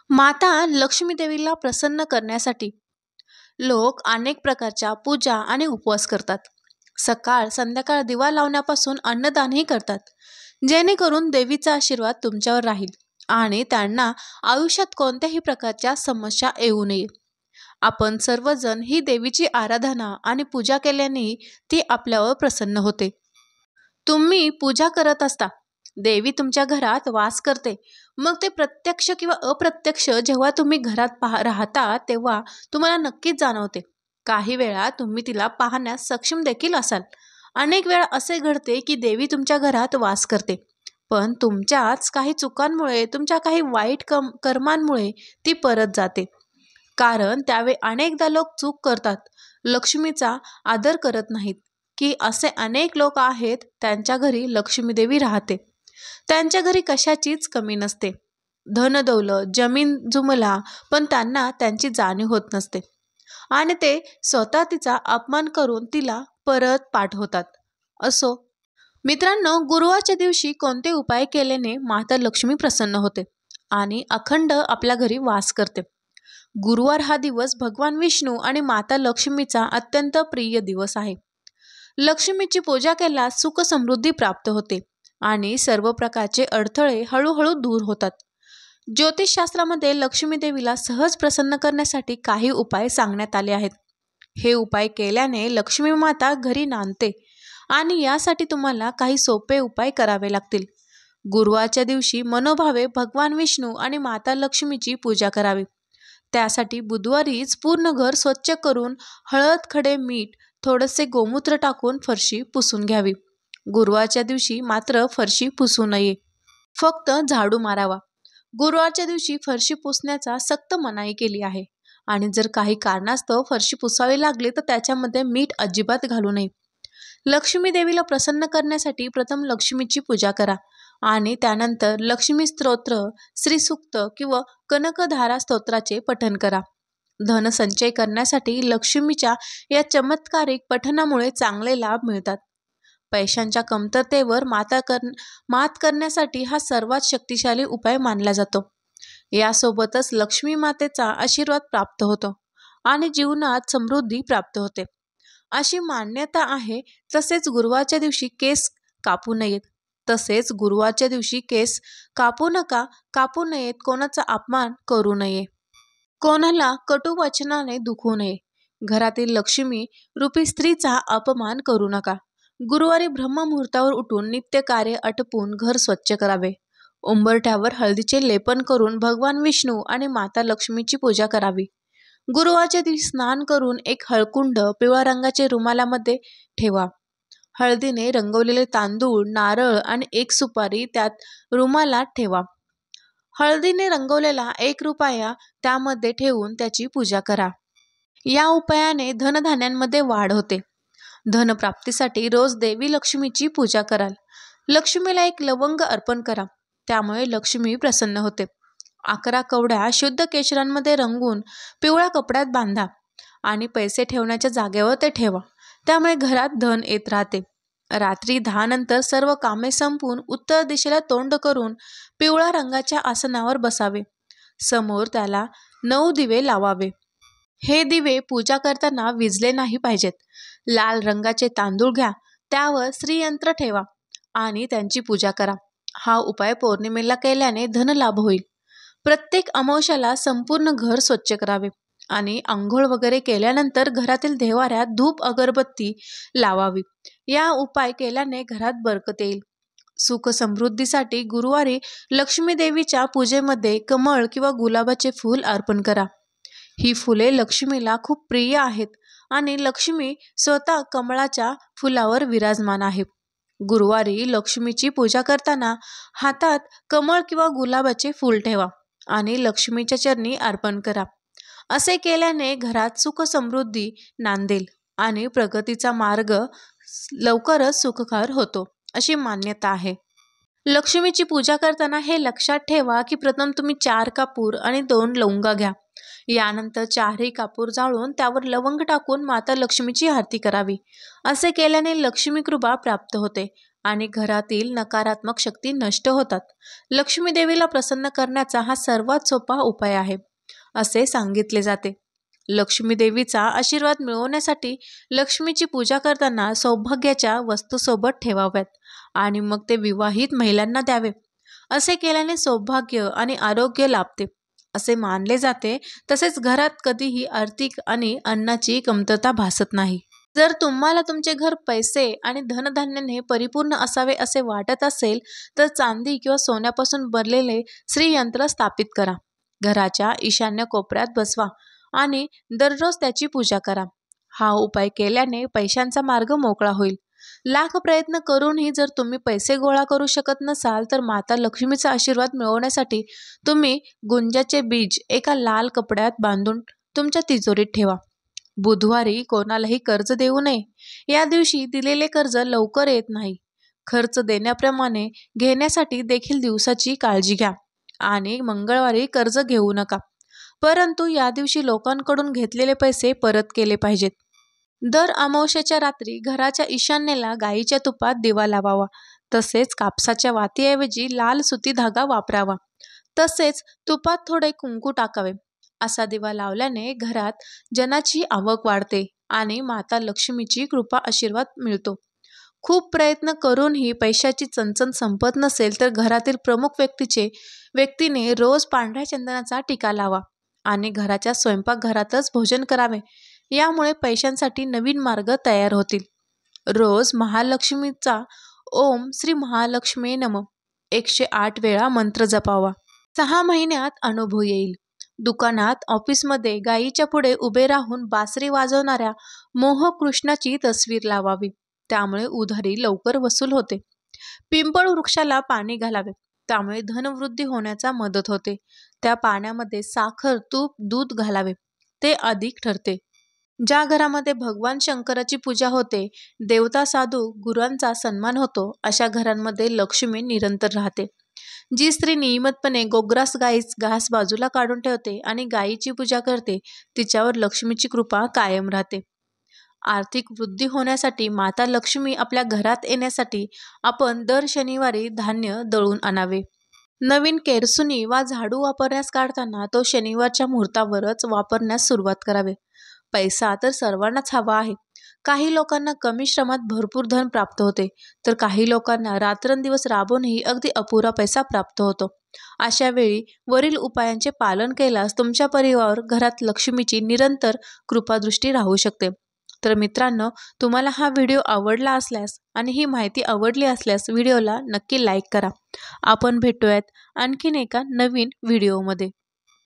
माता लक्ष्मी देवीला प्रसन्न करण्यासाठी लोक अनेक प्रकारच्या पूजा आणि उपवास करतात. सकाळ संध्याकाळ दिवा लावण्यापासून अन्नदानही करतात, जेणेकरून देवीचा आशीर्वाद तुमच्यावर राहील आणि त्यांना आयुष्यात कोणत्याही प्रकारच्या समस्या येऊ नये. आपण सर्वजण ही देवीची आराधना आणि पूजा केल्याने ती आपल्यावर प्रसन्न होते. तुम्ही पूजा करत असता, देवी तुमच्या घरात वास करते. मग ते प्रत्यक्ष किंवा अप्रत्यक्ष जेव्हा तुम्ही घरात राहता तेव्हा तुम्हाला नक्कीच जाणवते. काही वेळा तुम्ही तिला पाहण्यास सक्षम देखील असाल. अनेक वेळा असे घडते की देवी तुमच्या घरात वास करते, पण तुमच्याच काही चुकांमुळे, तुमच्या काही वाईट कर्मांमुळे ती परत जाते. कारण त्यावेळी अनेकदा लोक चूक करतात, लक्ष्मीचा आदर करत नाहीत. की असे अनेक लोक आहेत, त्यांच्या घरी लक्ष्मी देवी राहते. त्यांच्या घरी कशाचीच कमी नसते. धन दौलत जमीन जुमला, पण त्यांना त्यांची जाणीव होत नसते आणि ते स्वतः तिचा अपमान करून तिला परत पाठवतात. असो मित्रांनो, गुरुवारच्या दिवशी कोणते उपाय केल्याने माता लक्ष्मी प्रसन्न होते आणि अखंड आपल्या घरी वास करते? गुरुवार हा दिवस भगवान विष्णू आणि माता लक्ष्मीचा अत्यंत प्रिय दिवस आहे. लक्ष्मीची पूजा केल्यास सुख समृद्धी प्राप्त होते आणि सर्व प्रकारचे अडथळे हळूहळू दूर होतात. ज्योतिषशास्त्रामध्ये लक्ष्मी देवीला सहज प्रसन्न करण्यासाठी काही उपाय सांगण्यात आले आहेत. हे उपाय केल्याने लक्ष्मी माता घरी नांदते आणि यासाठी तुम्हाला काही सोपे उपाय करावे लागतील. गुरुवारच्या दिवशी मनोभावे भगवान विष्णू आणि माता लक्ष्मीची पूजा करावी. त्यासाठी बुधवारीच पूर्ण घर स्वच्छ करून हळद, खडे, मीठ, थोडेसे गोमूत्र टाकून फरशी पुसून घ्यावी. गुरुवारच्या दिवशी मात्र फरशी पुसू नये, फक्त झाडू मारावा. गुरुवारच्या दिवशी फरशी पुसण्याचा सक्त मनाई केली आहे आणि जर काही कारणास्तव फरशी पुसावी लागली तर त्याच्यामध्ये मीठ अजिबात घालू नये. लक्ष्मी देवीला प्रसन्न करण्यासाठी प्रथम लक्ष्मीची पूजा करा आणि त्यानंतर लक्ष्मी स्तोत्र, श्रीसूक्त किंवा कनकधारा स्तोत्राचे पठण करा. धनसंचय करण्यासाठी लक्ष्मीच्या या चमत्कारिक पठणामुळे चांगले लाभ मिळतात. पैशांच्या कमतरतेवर मात करण्यासाठी हा सर्वात शक्तिशाली उपाय मानला जातो. यासोबतच लक्ष्मी मातेचा आशीर्वाद प्राप्त होतो आणि जीवनात समृद्धी प्राप्त होते, अशी मान्यता आहे. तसेच गुरुवारच्या दिवशी केस कापू नयेत. कापू नयेत. कोणाचा अपमान करू नये. कोणाला कटू वचनाने दुखवू नये. घरातील लक्ष्मी रूपी स्त्रीचा अपमान करू नका. गुरुवारी ब्रह्ममुहूर्तावर उठून नित्य कार्य आटपून घर स्वच्छ करावे. उंबरठ्यावर हळदीचे लेपन करून भगवान विष्णू आणि माता लक्ष्मीची पूजा करावी. गुरुवारच्या दिवशी स्नान करून एक हळकुंड पिवळ्या रंगाचे रुमालामध्ये ठेवा. हळदीने रंगवलेले तांदूळ, नारळ आणि एक सुपारी त्यात रुमालात ठेवा. हळदीने रंगवलेला 1 रुपया त्यामध्ये ठेवून त्याची पूजा करा. या उपायाने धनधान्यांमध्ये वाढ होते. धनप्राप्तीसाठी रोज देवी लक्ष्मीची पूजा कराल. लक्ष्मीला एक लवंग अर्पण करा, त्यामुळे लक्ष्मी प्रसन्न होते. 11 कवड्या शुद्ध केशरांमध्ये रंगवून पिवळ्या कपड्यात बांधा आणि पैसे ठेवण्याच्या जागेवर ते ठेवा. त्यामुळे घरात धन येत राहते. रात्री 10 नंतर सर्व कामे संपवून उत्तर दिशेला तोंड करून पिवळ्या रंगाच्या आसनावर बसावे. समोर त्याला 9 दिवे लावावे. हे दिवे पूजा करताना विझले नाही पाहिजेत. लाल रंगाचे तांदूळ घ्या, त्यावर श्रीयंत्र ठेवा आणि त्यांची पूजा करा. हा उपाय पौर्णिमेला केल्याने धनलाभ होईल. प्रत्येक अमावस्याला संपूर्ण घर स्वच्छ करावे आणि आंघोळ वगैरे केल्यानंतर घरातील देव्हाऱ्यात धूप अगरबत्ती लावावी. या उपाय केल्याने घरात बरकत येईल. सुख समृद्धीसाठी गुरुवारी लक्ष्मी देवीच्या पूजेमध्ये कमळ किंवा गुलाबाचे फूल अर्पण करा. ही फुले लक्ष्मीला खूप प्रिय आहेत आणि लक्ष्मी स्वतः कमळाच्या फुलावर विराजमान आहे. गुरुवारी लक्ष्मीची पूजा करताना हातात कमळ किंवा गुलाबाचे फूल ठेवा आणि लक्ष्मीच्या चरणी अर्पण करा. असे केल्याने घरात सुख समृद्धी नांदेल आणि प्रगतीचा मार्ग लवकरच सुखकर होतो, अशी मान्यता आहे. लक्ष्मीची पूजा करताना हे लक्षात ठेवा की प्रथम तुम्ही 4 कापूर आणि 2 लवंगा घ्या. यानंतर 4ही कापूर जाळून त्यावर लवंग टाकून माता लक्ष्मीची आरती करावी. असे केल्याने लक्ष्मी कृपा प्राप्त होते आणि घरातील नकारात्मक शक्ती नष्ट होतात. लक्ष्मी देवीला प्रसन्न करण्याचा हा सर्वात सोपा उपाय आहे असे सांगितले जाते. लक्ष्मी देवीचा आशीर्वाद मिळवण्यासाठी लक्ष्मीची पूजा करताना सौभाग्याच्या वस्तू सोबत ठेवाव्यात आणि मग ते विवाहित महिलांना द्यावे. असे केल्याने सौभाग्य आणि आरोग्य लाभते असे मानले जाते. तसेच घरात कधीही आर्थिक आणि अन्नाची कमतरता भासत नाही. जर तुम्हाला तुमचे घर पैसे आणि धनधान्याने परिपूर्ण असावे असे वाटत असेल तर चांदी किंवा सोन्यापासून बनलेले श्रीयंत्र स्थापित करा. घराच्या ईशान्य कोपऱ्यात बसवा आणि दररोज त्याची पूजा करा. हा उपाय केल्याने पैशांचा मार्ग मोकळा होईल. लाख प्रयत्न करूनही जर तुम्ही पैसे गोळा करू शकत नसाल तर माता लक्ष्मीचा आशीर्वाद मिळवण्यासाठी तुम्ही गुंजाचे बीज एका लाल कपड्यात बांधून तुमच्या तिजोरीत ठेवा. बुधवारी कोणालाही कर्ज देऊ नये. या दिवशी दिलेले कर्ज लवकर येत नाही. खर्च देण्याप्रमाणे घेण्यासाठी देखील दिवसाची काळजी घ्या आणि मंगळवारी कर्ज घेऊ नका. परंतु या दिवशी लोकांकडून घेतलेले पैसे परत केले पाहिजेत. दर अमावस्येच्या रात्री घराच्या ईशान्येला गाईच्या तुपात दिवा लावावा. तसेच कापसाच्या वातीऐवजी लाल सुती धागा वापरावा. तसेच तुपात थोडे कुंकू टाकावे. असा दिवा लावल्याने घरात जनाची आवक वाढते आणि माता लक्ष्मीची कृपा आशीर्वाद मिळतो. खूप प्रयत्न करूनही पैशाची चणचण संपत नसेल तर घरातील प्रमुख व्यक्तीने रोज पांढऱ्या चंदनाचा टिका लावा आणि घराच्या स्वयंपाकघरातच भोजन करावे. यामुळे पैशांसाठी नवीन मार्ग तयार होतील. रोज महालक्ष्मीचा ओम श्री महालक्ष्मी नमः 108 वेळा मंत्र जपावा. 6 महिन्यात अनुभव येईल. दुकानात ऑफिसमध्ये गायीच्या पुढे उभे राहून बासरी वाजवणाऱ्या मोहकृष्णाची तस्वीर लावावी. त्यामुळे उधारी लवकर वसूल होते. पिंपळ वृक्षाला पाणी घालावे. त्यामुळे धनवृद्धी होण्याचा मदत होते. त्या पाण्यामध्ये साखर, तूप, दूध घालावे. ते अधिक ठरते. ज्या घरामध्ये भगवान शंकराची पूजा होते, देवता, साधू, गुरांचा सन्मान होतो, अशा घरांमध्ये लक्ष्मी निरंतर राहते. जी स्त्री नियमितपणे गोग्रास गाईच घास बाजूला काढून ठेवते आणि गायीची पूजा करते, तिच्यावर लक्ष्मीची कृपा कायम राहते. आर्थिक वृद्धी होण्यासाठी माता लक्ष्मी आपल्या घरात येण्यासाठी आपण दर शनिवारी धान्य दळून आणावे. नवीन केरसुनी वा झाडू वापरण्यास काढताना तो शनिवारच्या मुहूर्तावरच वापरण्यास सुरुवात करावे. पैसा तर सर्वांनाच हवा आहे. काही लोकांना कमी श्रमात भरपूर धन प्राप्त होते तर काही लोकांना रात्रंदिवस राबूनही अगदी अपुरा पैसा प्राप्त होतो. अशा वेळी वरील उपायांचे पालन केल्यास तुमच्या परिवारावर घरात लक्ष्मीची निरंतर कृपादृष्टी राहू शकते. तर मित्रांनो, तुम्हाला हा व्हिडिओ आवडला असल्यास आणि ही माहिती आवडली असल्यास व्हिडिओला नक्की लाईक करा. आपण भेटूयात आणखीन एका नवीन व्हिडिओमध्ये.